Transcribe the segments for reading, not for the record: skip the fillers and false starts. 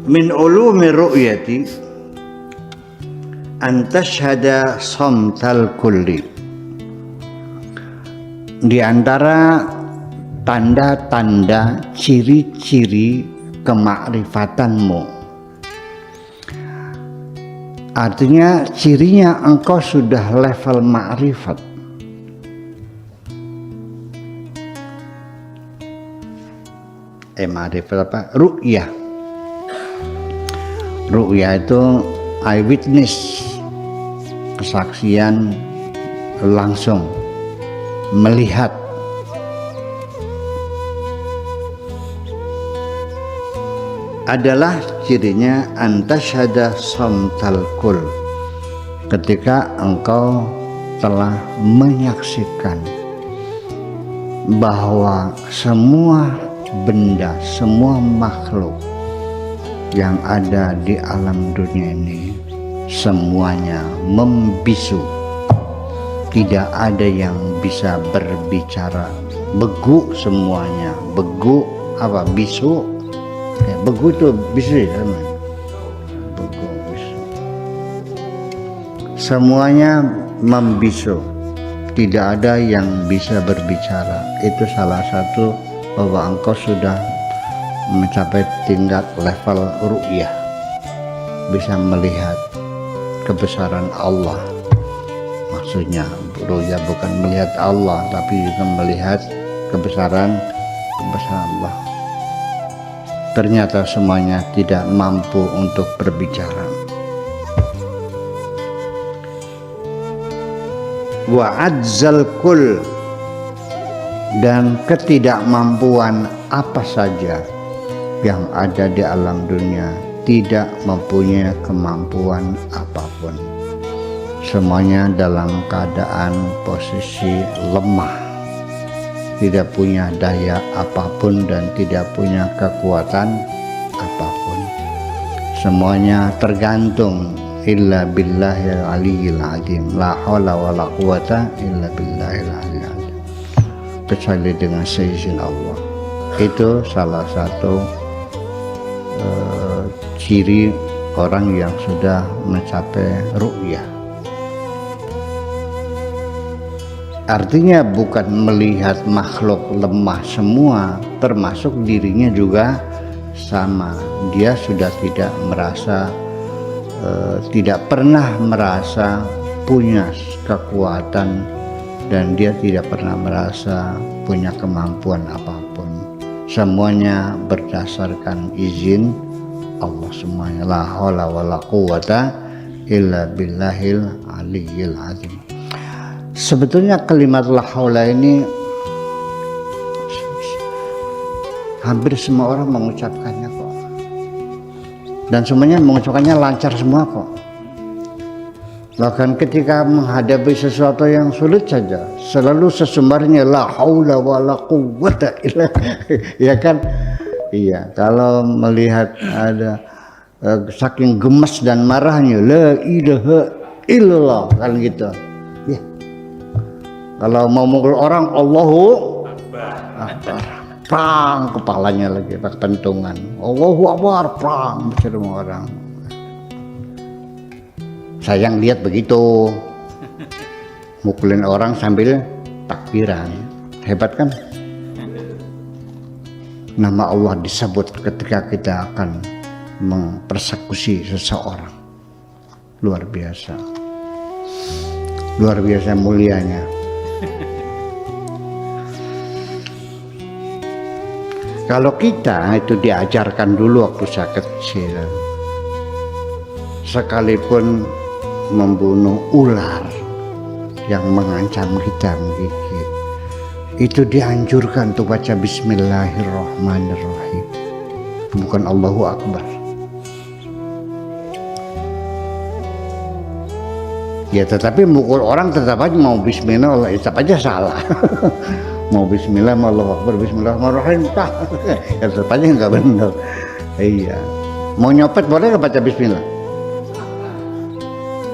min ulumi ru'yati an tashhada samtal kulli. Di antara tanda-tanda ciri-ciri kemakrifatanmu, artinya cirinya engkau sudah level makrifat. Makrifat apa? Ru'yah. Ru'yah itu eyewitness, kesaksian langsung, melihat. Adalah cirinya antasyhada samtal kul, ketika engkau telah menyaksikan bahwa semua benda, semua makhluk yang ada di alam dunia ini semuanya membisu, tidak ada yang bisa berbicara, begu semuanya. Begu apa? Bisu ya, begu itu bisu ya, begu bisu, semuanya membisu, tidak ada yang bisa berbicara. Itu salah satu bahwa engkau sudah mencapai tingkat level ru'yah, bisa melihat kebesaran Allah. Maksudnya ru'yah bukan melihat Allah, tapi juga melihat kebesaran Allah. Ternyata semuanya tidak mampu untuk berbicara. Wa adzal kul, dan ketidakmampuan apa saja yang ada di alam dunia tidak mempunyai kemampuan apapun. Semuanya dalam keadaan posisi lemah, tidak punya daya apapun dan tidak punya kekuatan apapun. Semuanya tergantung illa billahil aliyyil azim, la haula wala quwata illa billahil aliyyil azim, kecuali dengan seizin Allah. Itu salah satu ciri orang yang sudah mencapai ru'yah. Artinya bukan melihat makhluk lemah semua, termasuk dirinya juga sama. Dia sudah tidak merasa, tidak pernah merasa punya kekuatan, dan dia tidak pernah merasa punya kemampuan apapun. Semuanya berdasarkan izin Allah semuanya. La haula wala quwata illa billahil aliyyil azim. Sebetulnya kalimat la haula ini hampir semua orang mengucapkannya kok, dan semuanya mengucapkannya lancar semua kok. Bahkan ketika menghadapi sesuatu yang sulit saja, selalu sesumbarnya la haula wala quwwata illa, ya kan? Iya, kalau melihat ada saking gemes dan marahnya, la ilaha illallah, kan gitu. Ya. Kalau mau mukul orang, Allahu Akbar, prang kepalanya lagi pakai pentungan. Allahu Akbar, prang semua orang. Saya yang lihat begitu, mukulin orang sambil takbiran, hebat kan? Nama Allah disebut ketika kita akan mempersekusi seseorang. Luar biasa, luar biasa mulianya. Kalau kita itu diajarkan dulu waktu saya kecil, sekalipun membunuh ular yang mengancam kita menggigit, itu dianjurkan untuk baca bismillahirrahmanirrahim, bukan Allahu Akbar. Ya tetapi mukul orang tetap aja mau bismillah, tetap aja salah. Mau bismillah, mau Allahu Akbar, bismillahirrahmanirrahim, ya tetap aja nggak benar. Iya. Mau nyopet boleh nggak baca bismillah?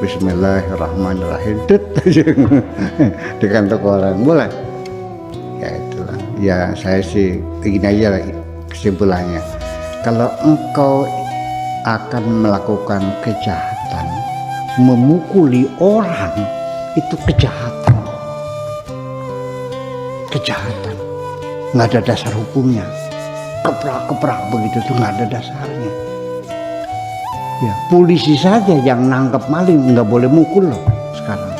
Bismillahirrahmanirrahim, di kantor orang boleh. Ya itulah. Ya saya sih begini aja kesimpulannya. Kalau engkau akan melakukan kejahatan, memukuli orang, itu kejahatan. Kejahatan, nggak ada dasar hukumnya. Keprak-keprak begitu tuh nggak ada dasarnya. Ya, polisi saja yang nangkep maling nggak boleh mukul loh sekarang.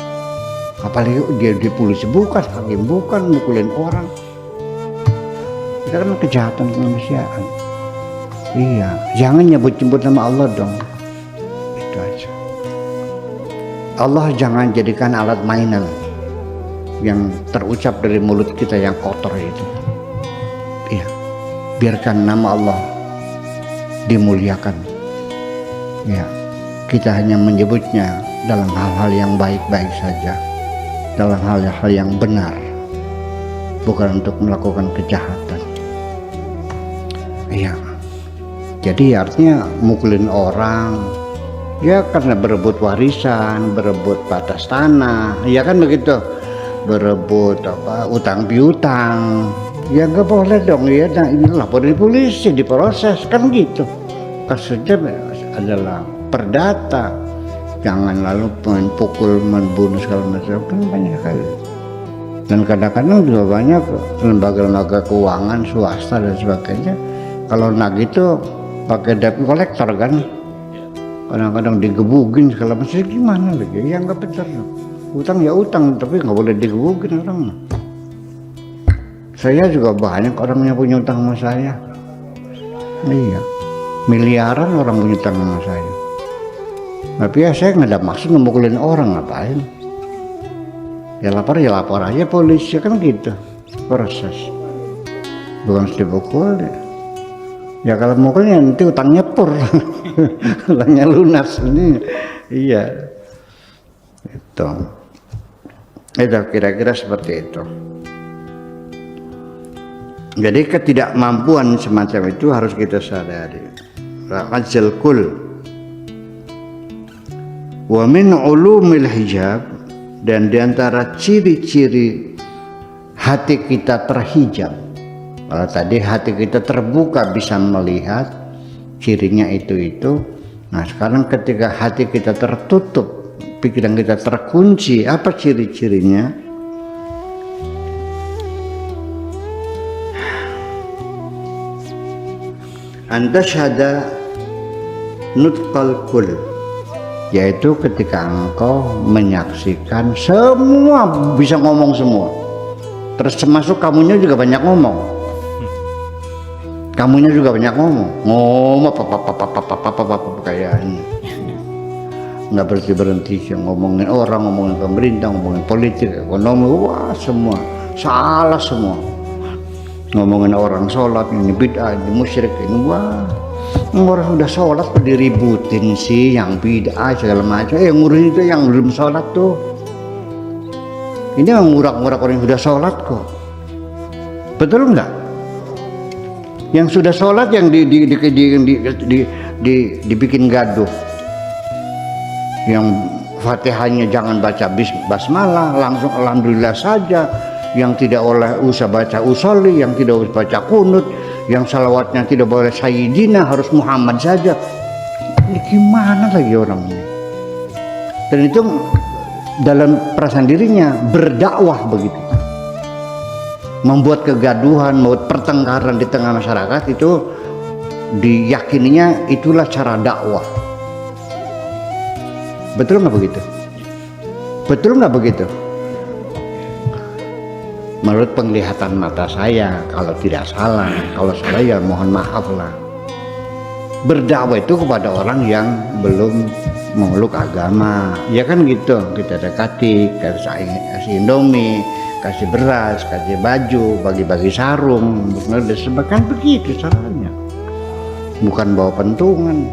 Apalagi dia di polisi, bukan hakim, bukan mukulin orang. Itu kan kejahatan kemanusiaan. Iya, jangan nyebut-nyebut nama Allah dong. Itu aja. Allah jangan jadikan alat mainan yang terucap dari mulut kita yang kotor itu. Iya, biarkan nama Allah dimuliakan. Ya, kita hanya menyebutnya dalam hal-hal yang baik-baik saja, dalam hal-hal yang benar, bukan untuk melakukan kejahatan. Iya. Jadi artinya mukulin orang ya karena berebut warisan, berebut batas tanah, ya kan begitu, berebut utang piutang, ya nggak boleh dong ya. Nah ini laporin polisi, diproses kan gitu. Kasusnya adalah perdata, jangan lalu pukul, membunuh segala macam, kan banyak kali. Dan kadang-kadang juga banyak lembaga-lembaga keuangan swasta dan sebagainya kalau nagih itu pakai debt collector kan, kadang-kadang digebugin segala macam. Gimana lagi ya, nggak benar. Utang ya utang, tapi nggak boleh digebugin orang. Saya juga banyak orang yang punya utang sama saya. Iya, miliaran orang punya utang sama saya. Tapi ya saya nggak ada maksud memukulin orang, ngapain. Ya lapor aja polisi kan gitu proses, bukan harus dipukul. Ya kalau mukulnya nanti utangnya pur, utangnya lunas ini. Iya, itu kira-kira seperti itu. Jadi ketidakmampuan semacam itu harus kita sadari. Ajal kul wa min ulumil hijab, dan diantara ciri-ciri hati kita terhijab. Kalau tadi hati kita terbuka bisa melihat cirinya itu. Nah sekarang ketika hati kita tertutup, pikiran kita terkunci, apa ciri-cirinya? Anta syahada nutqal kul, yaitu ketika engkau menyaksikan semua, bisa ngomong semua, terus termasuk kamunya juga banyak ngomong. Kamunya juga banyak ngomong apa kayak ini, nggak berhenti ngomongin orang, ngomongin pemerintah, ngomongin politik, ekonomi, wah semua salah semua. Ngomongin orang sholat, ini bid'ah, ini musyrik, ini wah. Orang udah sholat diributin sih, yang bid'ah segala macam. Yang ngurusin itu yang belum sholat tuh. Ini mengurak-ngurak orang yang sudah sholat kok. Betul nggak? Yang sudah sholat yang dibikin gaduh, yang fatihahnya jangan baca basmalah, langsung alhamdulillah saja, yang tidak usah baca usolli, yang tidak usah baca kunut, yang salawatnya tidak boleh sayyidina, harus Muhammad saja. Ini gimana lagi orang ini? Dan itu dalam perasaan dirinya berdakwah begitu, membuat kegaduhan, membuat pertengkaran di tengah masyarakat, itu diyakininya itulah cara dakwah. Betul nggak begitu? Betul nggak begitu? Menurut penglihatan mata saya, kalau tidak salah, kalau salah ya mohon maaf lah. Berdakwah itu kepada orang yang belum memeluk agama, ya kan gitu. Kita dekati, kasih Indomie, kasih beras, kasih baju, bagi-bagi sarung, kan begitu caranya. Bukan bawa pentungan.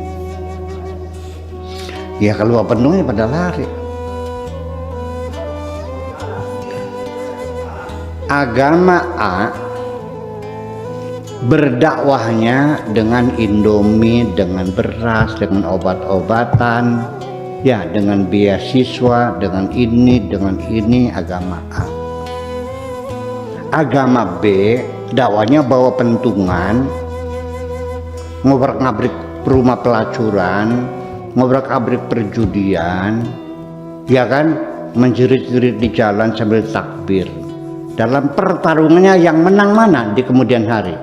Ya kalau bawa pentungan pada lari. Agama A berdakwahnya dengan Indomie, dengan beras, dengan obat-obatan, ya dengan beasiswa, dengan ini agama A. Agama B dakwahnya bawa pentungan, ngobrak-ngabrik rumah pelacuran, ngobrak-abrik perjudian, ya kan, menjerit-jerit di jalan sambil takbir. Dalam pertarungannya yang menang mana di kemudian hari?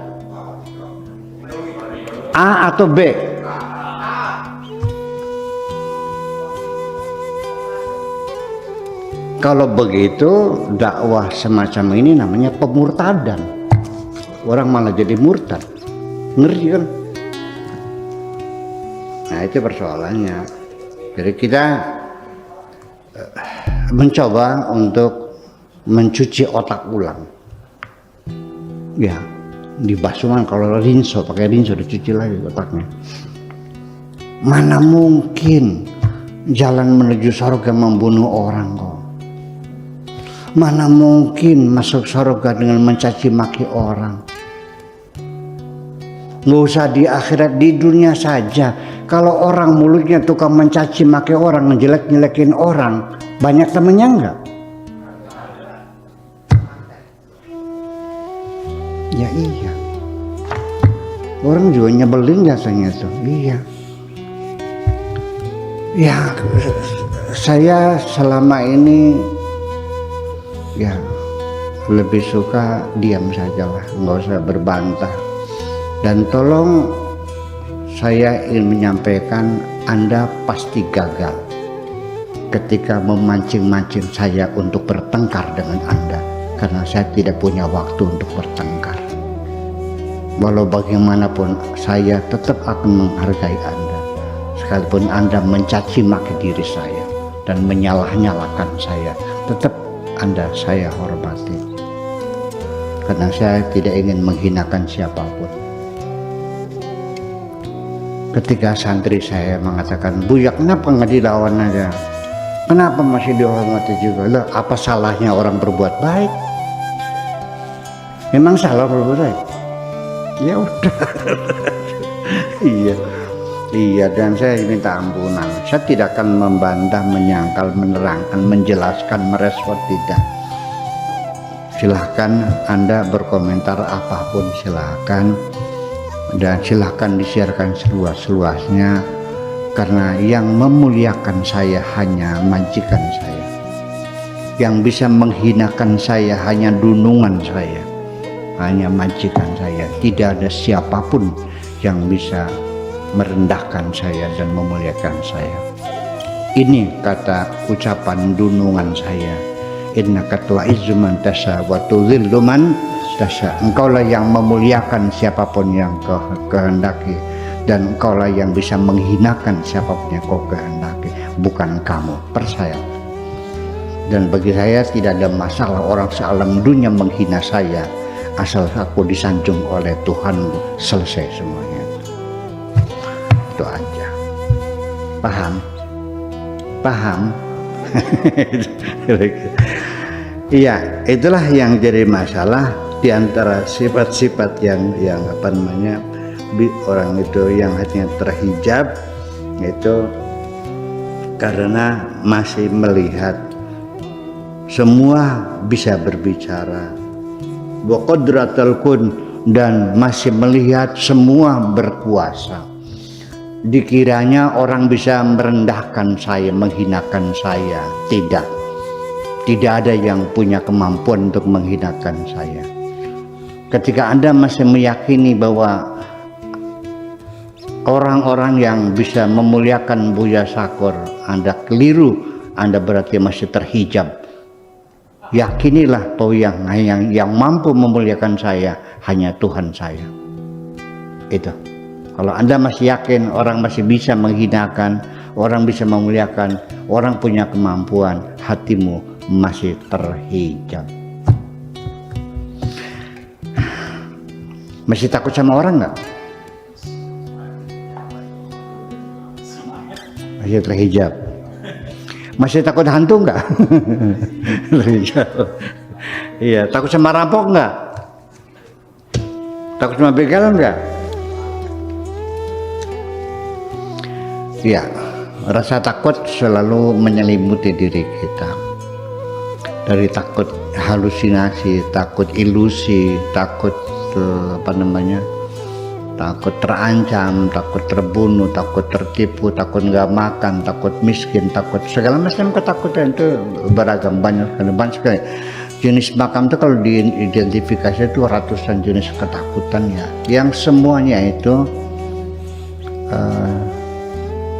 A atau B? Kalau begitu dakwah semacam ini namanya pemurtadan. Orang malah jadi murtad. Ngeri kan? Nah itu persoalannya. Jadi kita mencoba untuk mencuci otak ulang. Ya, dibasuh kalau rinso, pakai rinso dicuci lagi otaknya. Mana mungkin jalan menuju surga membunuh orang kok. Mana mungkin masuk surga dengan mencaci maki orang. Nggak usah di akhirat, di dunia saja. Kalau orang mulutnya tukang mencaci maki orang, ngejelek-jelekin orang, banyak temennya enggak? Ya iya. Orang juga nyebelin jasanya tuh. Iya. Ya saya selama ini ya lebih suka diam saja lah, nggak usah berbantah. Dan tolong saya ingin menyampaikan, Anda pasti gagal ketika memancing-mancing saya untuk bertengkar dengan Anda, karena saya tidak punya waktu untuk bertengkar. Walau bagaimanapun saya tetap akan menghargai Anda, sekalipun Anda mencaci maki diri saya dan menyalah-nyalakan saya, tetap Anda saya hormati, karena saya tidak ingin menghinakan siapapun. Ketika santri saya mengatakan, "Buya, kenapa nggak dilawan aja? Kenapa masih dihormati juga? Loh, apa salahnya orang berbuat baik? Memang salah berbuat baik? Ya udah." Iya, dan saya minta ampunan. Saya tidak akan membantah, menyangkal, menerangkan, menjelaskan, merespon, tidak. Silahkan Anda berkomentar apapun, silahkan. Dan silahkan disiarkan seluas-luasnya, karena yang memuliakan saya hanya majikan saya, yang bisa menghinakan saya hanya dunungan saya, hanya majikan saya. Tidak ada siapapun yang bisa merendahkan saya dan memuliakan saya. Ini kata ucapan dunungan saya, innaka tu'izzu man tasha wa tudhillu man tasha. Engkaulah yang memuliakan siapapun yang kau kehendaki, dan engkaulah yang bisa menghinakan siapapun yang kau kehendaki, bukan kamu. Percaya. Dan bagi saya tidak ada masalah orang sealam dunia menghina saya, asal aku disanjung oleh Tuhanku. Selesai semuanya. Itu aja. Paham? Iya, itulah yang jadi masalah di antara sifat-sifat yang apa namanya, orang itu yang hatinya terhijab, itu karena masih melihat semua bisa berbicara, wa qadratul kun, dan masih melihat semua berkuasa. Dikiranya orang bisa merendahkan saya, menghinakan saya. Tidak ada yang punya kemampuan untuk menghinakan saya. Ketika Anda masih meyakini bahwa orang-orang yang bisa memuliakan Buya Syakur, Anda keliru. Anda berarti masih terhijab. Yakinilah bahwa yang mampu memuliakan saya hanya Tuhan saya. Itu. Kalau Anda masih yakin orang masih bisa menghinakan, orang bisa memuliakan, orang punya kemampuan, hatimu masih terhijab. Masih takut sama orang nggak? Masih terhijab. Masih takut hantu nggak? Terhijab. Iya, takut sama rampok nggak? Takut sama begal nggak? Ya, rasa takut selalu menyelimuti diri kita. Dari takut halusinasi, takut ilusi, takut takut terancam, takut terbunuh, takut tertipu, takut nggak makan, takut miskin, takut segala macam ketakutan itu beragam, banyak sekali. Jenis makam itu kalau diidentifikasi itu ratusan jenis ketakutan ya, yang semuanya itu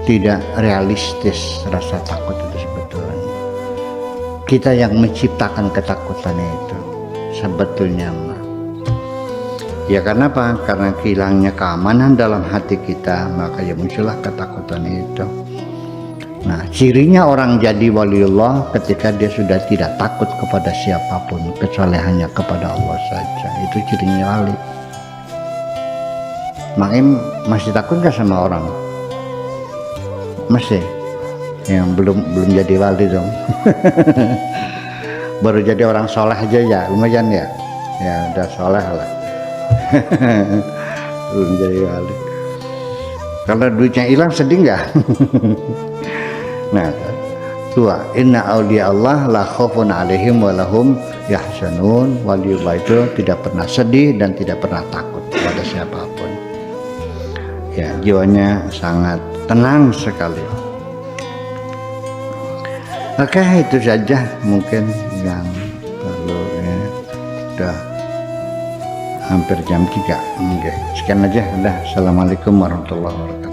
tidak realistis. Rasa takut itu sebetulnya kita yang menciptakan ketakutannya itu sebetulnya. Ya karena apa? Karena hilangnya keamanan dalam hati kita, maka ya muncullah ketakutan itu. Nah, cirinya orang jadi waliullah ketika dia sudah tidak takut kepada siapapun kecuali hanya kepada Allah saja. Itu cirinya wali. Makanya masih takut gak sama orang? Masih? Yang belum jadi wali dong. Baru jadi orang soleh aja ya, lumayan ya. Ya udah soleh lah. Belum jadi wali. Kalau duitnya hilang sedih nggak? Nah, dua, inna awliya Allah la khaufun alaihim wa lahum yahzanun. Waliullah itu tidak pernah sedih dan tidak pernah takut pada siapapun. Ya, jiwanya sangat tenang sekali. Oke, itu saja mungkin yang perlu ya. Udah hampir jam 3. Oke, sekian aja. Udah. Assalamualaikum warahmatullahi wabarakatuh.